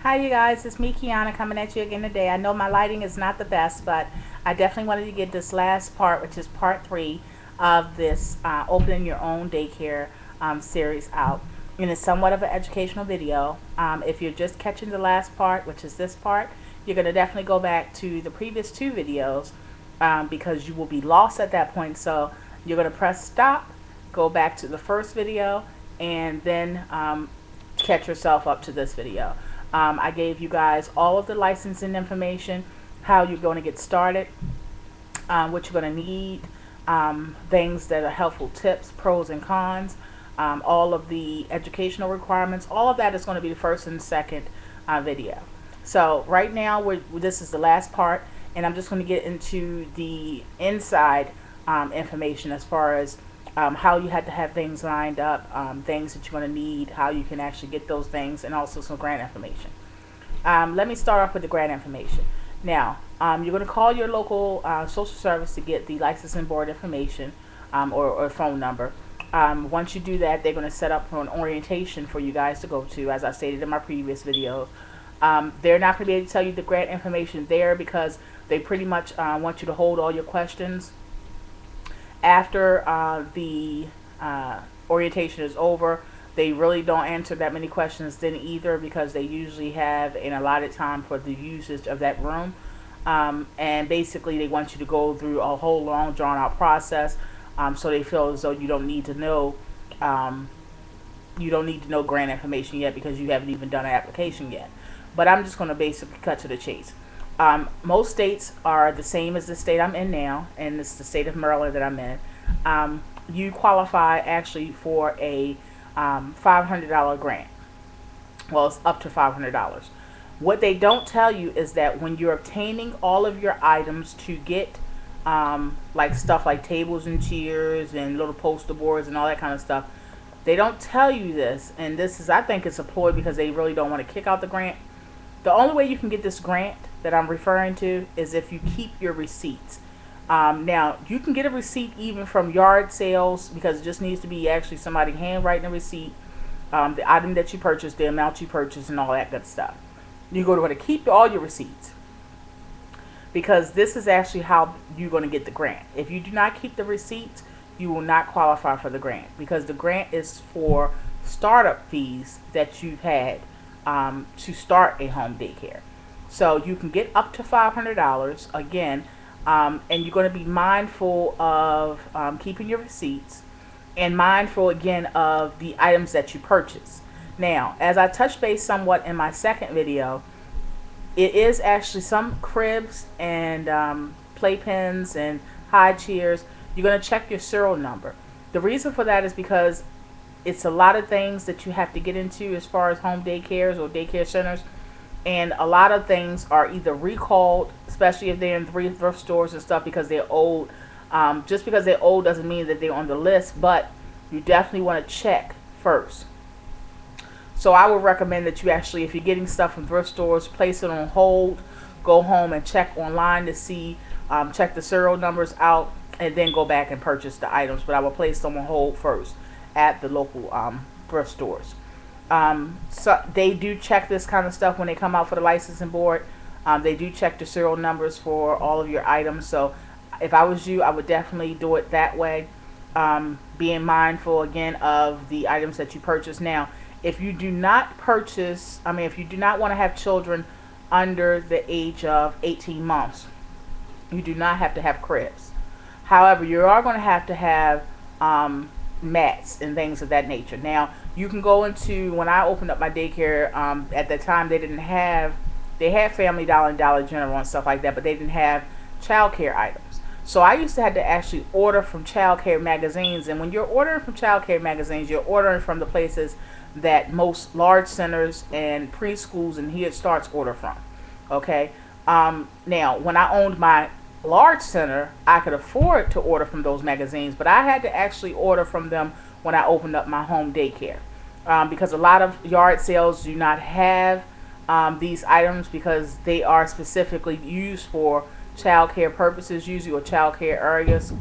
Hi you guys, it's me Kiana coming at you again today. I know my lighting is not the best, but I definitely wanted to get this last part, which is part 3 of this opening your own daycare series out. And it's somewhat of an educational video. If you're just catching the last part, which is this part, you're going to definitely go back to the previous 2 videos because you will be lost at that point. So you're going to press stop, go back to the first video, and then catch yourself up to this video. I gave you guys all of the licensing information, how you're going to get started, what you're going to need, things that are helpful tips, pros and cons, all of the educational requirements. All of that is going to be the first and second video. So right now, this is the last part, and I'm just going to get into the inside information as far as how you had to have things lined up, things that you're going to need, how you can actually get those things, and also some grant information. Let me start off with the grant information. Now, you're going to call your local social service to get the licensing board information or phone number. Once you do that, they're going to set up for an orientation for you guys to go to, as I stated in my previous video. They're not going to be able to tell you the grant information there because they pretty much want you to hold all your questions. After the orientation is over, they really don't answer that many questions then either, because they usually have an allotted time for the usage of that room. And basically they want you to go through a whole long drawn out process, so they feel as though you don't need to know grant information yet because you haven't even done an application yet. But I'm just going to basically cut to the chase. Most states are the same as the state I'm in now, and it's the state of Maryland that I'm in. You qualify actually for a $500 grant. Well, it's up to $500. What they don't tell you is that when you're obtaining all of your items to get like stuff like tables and chairs and little poster boards and all that kind of stuff, they don't tell you this, and this is, I think it's a ploy because they really don't want to kick out the grant. The only way you can get this grant that I'm referring to is if you keep your receipts. Now, you can get a receipt even from yard sales, because it just needs to be actually somebody handwriting a receipt, the item that you purchased, the amount you purchased, and all that good stuff. You're going to keep all your receipts, because this is actually how you're going to get the grant. If you do not keep the receipts, you will not qualify for the grant, because the grant is for startup fees that you've had to start a home daycare. So you can get up to $500 again, and you're going to be mindful of keeping your receipts, and mindful again of the items that you purchase. Now, as I touched base somewhat in my second video, it is actually some cribs and playpens and high chairs. You're going to check your serial number. The reason for that is because it's a lot of things that you have to get into as far as home daycares or daycare centers, and a lot of things are either recalled, especially if they're in thrift stores and stuff, because they're old. Just because they're old doesn't mean that they're on the list, but you definitely want to check first. So I would recommend that you actually, if you're getting stuff from thrift stores, place it on hold, go home and check online to see, check the serial numbers out, and then go back and purchase the items. But I will place them on hold first at the local thrift stores. So they do check this kind of stuff when they come out for the licensing board. They do check the serial numbers for all of your items. So if I was you, I would definitely do it that way, being mindful again of the items that you purchase. Now, if you do not purchase, if you do not want to have children under the age of 18 months, you do not have to have cribs. However, you are going to have mats and things of that nature. Now, you can go into, when I opened up my daycare, at the time they had Family Dollar and Dollar General and stuff like that, but they didn't have child care items. So I used to have to actually order from child care magazines, and when you're ordering from child care magazines, you're ordering from the places that most large centers and preschools and Head Starts order from. Okay. Now, when I owned my large center, I could afford to order from those magazines, but I had to actually order from them when I opened up my home daycare, because a lot of yard sales do not have these items, because they are specifically used for child care purposes, usually, or child care areas.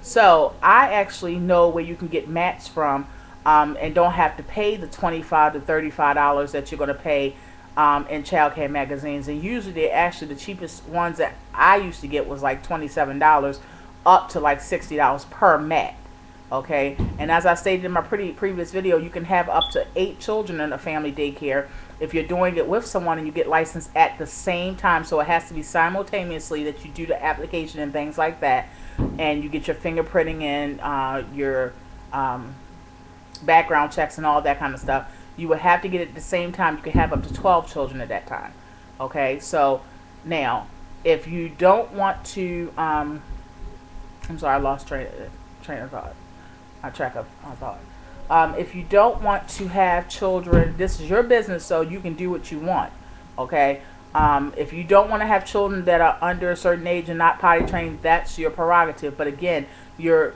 So I actually know where you can get mats from, and don't have to pay the $25 to $35 that you're going to pay in childcare magazines, and usually they're actually the cheapest ones that I used to get was like $27 up to like $60 per mat. Okay, and as I stated in my previous video, you can have up to 8 children in a family daycare if you're doing it with someone and you get licensed at the same time. So it has to be simultaneously that you do the application and things like that, and you get your fingerprinting and your background checks and all that kind of stuff. You would have to get it at the same time. You can have up to 12 children at that time. Okay, so now if you don't want to, I'm sorry, I lost train of thought. Track of thought. If you don't want to have children, this is your business, so you can do what you want. Okay. If you don't want to have children that are under a certain age and not potty trained, that's your prerogative. But again, you're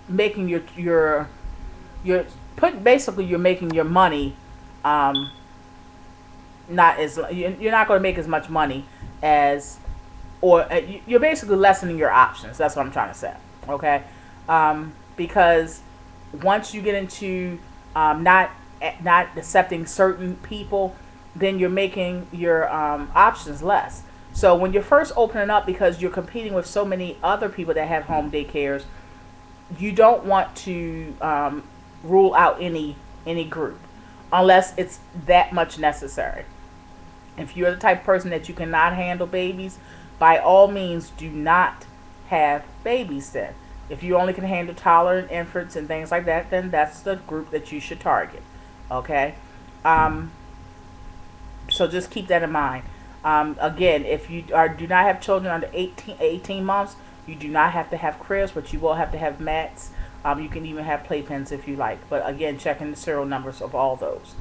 making you're making your money. Not as you're not going to make as much money as, or you're basically lessening your options. That's what I'm trying to say. Okay. Because once you get into not accepting certain people, then you're making your options less. So when you're first opening up, because you're competing with so many other people that have home daycares, you don't want to rule out any group unless it's that much necessary. If you're the type of person that you cannot handle babies, by all means do not have babies then. If you only can handle tolerant infants and things like that, then that's the group that you should target. Okay? So just keep that in mind. Again, if you do not have children under 18 months, you do not have to have cribs, but you will have to have mats. You can even have playpens if you like. But again, checking the serial numbers of all those.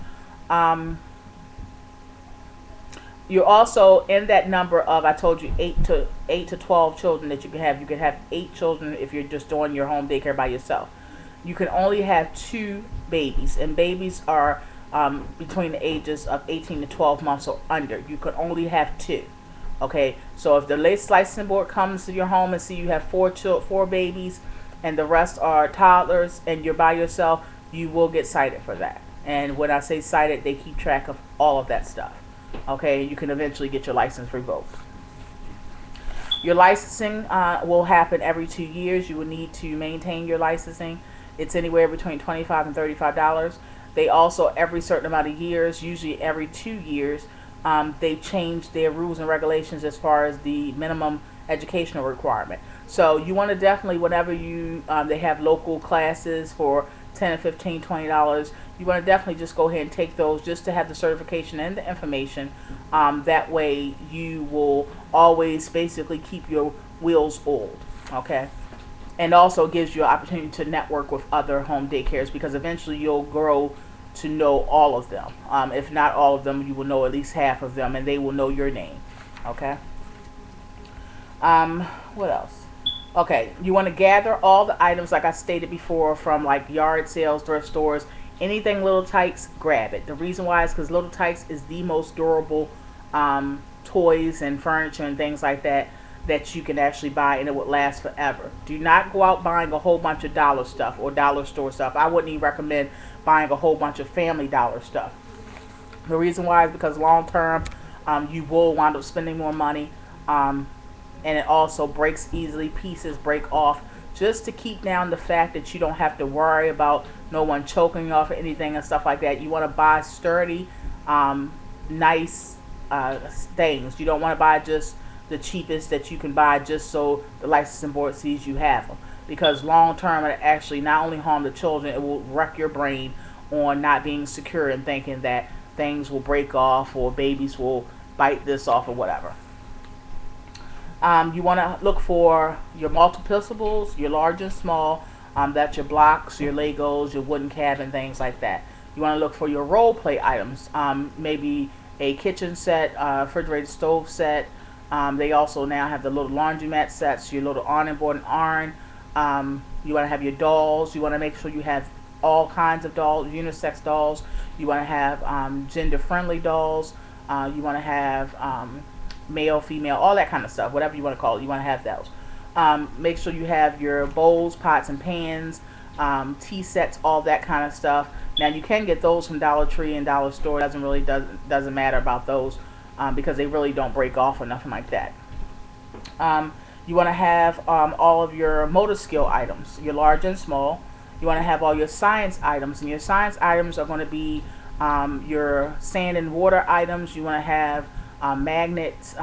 You're also in that number of, I told you, 8 to 12 children that you can have. You can have 8 children if you're just doing your home daycare by yourself. You can only have 2 babies, and babies are between the ages of 18 to 12 months or under. You can only have 2. Okay, so if the licensing board comes to your home and see you have 4 babies and the rest are toddlers and you're by yourself, you will get cited for that. And when I say cited, they keep track of all of that stuff. Okay, you can eventually get your license revoked. Your licensing will happen every 2 years. You will need to maintain your licensing. It's anywhere between $25 and $35. They also, every certain amount of years, usually every 2 years, they change their rules and regulations as far as the minimum educational requirement. So you want to definitely, whenever you they have local classes for $10 and $15, $20, you want to definitely just go ahead and take those just to have the certification and the information. That way you will always basically keep your wheels oiled. Okay. And also gives you an opportunity to network with other home daycares, because eventually you'll grow to know all of them. If not all of them, you will know at least half of them, and they will know your name. Okay. What else? Okay, you want to gather all the items, like I stated before, from like yard sales, thrift stores, anything Little Tikes, grab it. The reason why is because Little Tikes is the most durable toys and furniture and things like that you can actually buy, and it would last forever. Do not go out buying a whole bunch of dollar stuff or dollar store stuff. I wouldn't even recommend buying a whole bunch of Family Dollar stuff. The reason why is because long term you will wind up spending more money, and it also breaks easily. Pieces break off, just to keep down the fact that you don't have to worry about no one choking off or anything and stuff like that. You want to buy sturdy, nice things. You don't want to buy just the cheapest that you can buy just so the licensing board sees you have them, because long term it actually not only harm the children, it will wreck your brain on not being secure and thinking that things will break off or babies will bite this off or whatever. You want to look for your multiplicitables, your large and small. That's your blocks, your Legos, your wooden cabin, things like that. You want to look for your role play items, maybe a kitchen set, refrigerator stove set. They also now have the little laundromat sets, your little awning board and iron. You want to have your dolls. You want to make sure you have all kinds of dolls, unisex dolls. You want to have gender-friendly dolls. You want to have male, female, all that kind of stuff, whatever you want to call it. You want to have those. Make sure you have your bowls, pots, and pans, tea sets, all that kind of stuff. Now you can get those from Dollar Tree and Dollar Store. It doesn't matter about those because they really don't break off or nothing like that. You want to have all of your motor skill items, your large and small. You want to have all your science items, and your science items are going to be your sand and water items. You want to have magnets,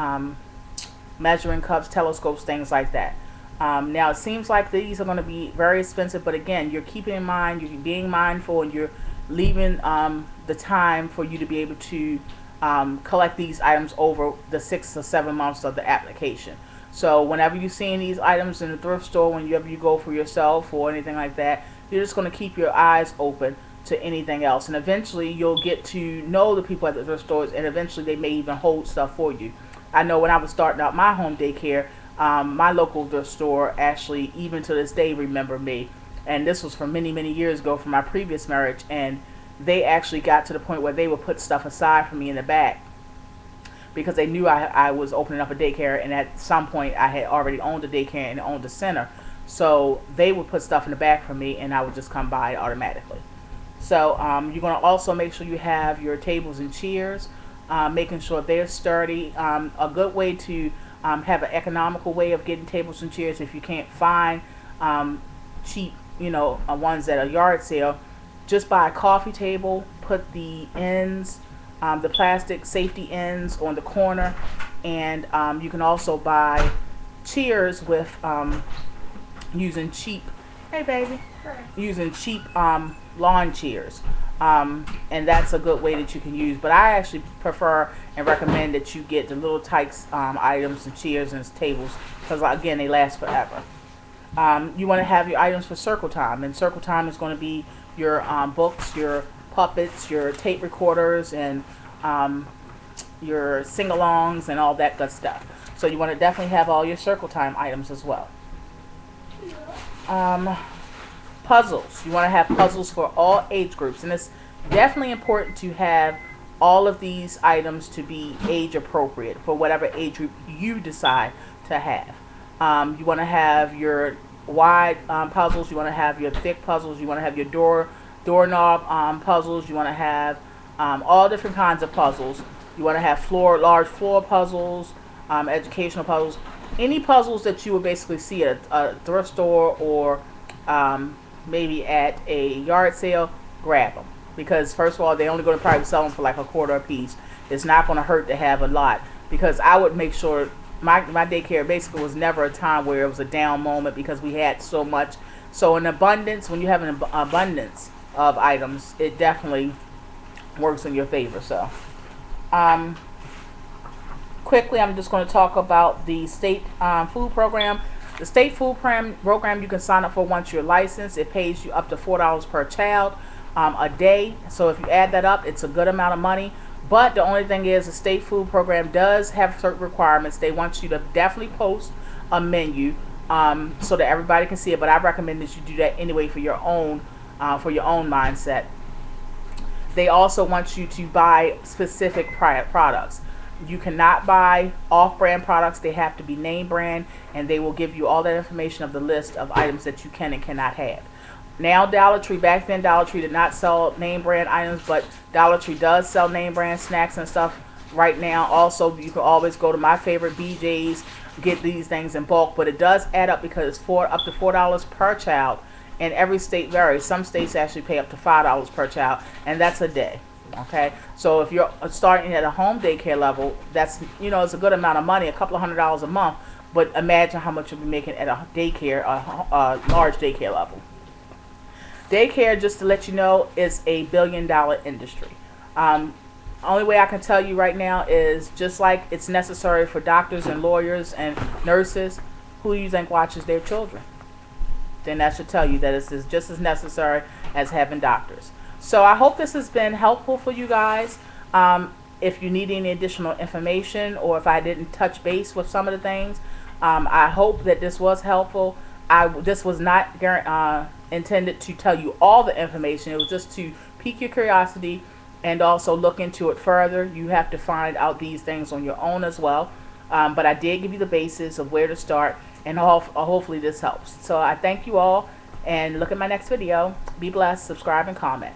measuring cups, telescopes, things like that. Now it seems like these are going to be very expensive, but again, you're keeping in mind, you're being mindful, and you're leaving the time for you to be able to collect these items over the 6 or 7 months of the application. So whenever you're seeing these items in the thrift store, whenever you go for yourself or anything like that, you're just going to keep your eyes open to anything else, and eventually you'll get to know the people at the thrift stores, and eventually they may even hold stuff for you. I know when I was starting out my home daycare, my local thrift store actually, even to this day, remember me, and this was from many years ago from my previous marriage, and they actually got to the point where they would put stuff aside for me in the back because they knew I was opening up a daycare, and at some point I had already owned a daycare and owned a center, so they would put stuff in the back for me and I would just come by automatically. So you're going to also make sure you have your tables and chairs, making sure they're sturdy. A good way to have an economical way of getting tables and chairs, if you can't find cheap, ones at a yard sale, just buy a coffee table, put the ends, the plastic safety ends on the corner, and you can also buy chairs with using cheap, hey baby, using cheap lawn chairs, and that's a good way that you can use. But I actually prefer and recommend that you get the little Tykes items and chairs and tables because again they last forever. You want to have your items for circle time, and circle time is going to be your books, your puppets, your tape recorders, and your sing-alongs and all that good stuff. So you want to definitely have all your circle time items as well. Puzzles. You want to have puzzles for all age groups, and it's definitely important to have all of these items to be age appropriate for whatever age group you decide to have. You want to have your wide puzzles. You want to have your thick puzzles. You want to have your doorknob puzzles. You want to have all different kinds of puzzles. You want to have large floor puzzles, educational puzzles, any puzzles that you would basically see at a thrift store or maybe at a yard sale. Grab them, because first of all, they're only going to probably sell them for like a quarter a piece. It's not going to hurt to have a lot, because I would make sure my daycare basically was never a time where it was a down moment because we had so much. So an abundance, when you have an abundance of items, it definitely works in your favor. So quickly, I'm just going to talk about the state food program. The state food program you can sign up for once you're licensed. It pays you up to $4 per child a day. So if you add that up, it's a good amount of money. But the only thing is, the state food program does have certain requirements. They want you to definitely post a menu so that everybody can see it. But I recommend that you do that anyway for your own mindset. They also want you to buy specific products. You cannot buy off-brand products. They have to be name brand, and they will give you all that information of the list of items that you can and cannot have. Now Dollar Tree, back then Dollar Tree did not sell name brand items, but Dollar Tree does sell name brand snacks and stuff right now. Also, you can always go to my favorite BJ's, get these things in bulk, but it does add up because it's up to $4 per child, and every state varies. Some states actually pay up to $5 per child, and that's a day. Okay, so if you're starting at a home daycare level, that's, it's a good amount of money, a couple of $100s a month. But imagine how much you'll be making at a daycare, a large daycare level. Daycare, just to let you know, is a $1 billion industry. Only way I can tell you right now is, just like it's necessary for doctors and lawyers and nurses, who do you think watches their children? Then that should tell you that it's just as necessary as having doctors. So I hope this has been helpful for you guys. If you need any additional information, or if I didn't touch base with some of the things, I hope that this was helpful. This was not intended to tell you all the information. It was just to pique your curiosity and also look into it further. You have to find out these things on your own as well. But I did give you the basis of where to start, and hopefully this helps. So I thank you all, and look at my next video. Be blessed, subscribe, and comment.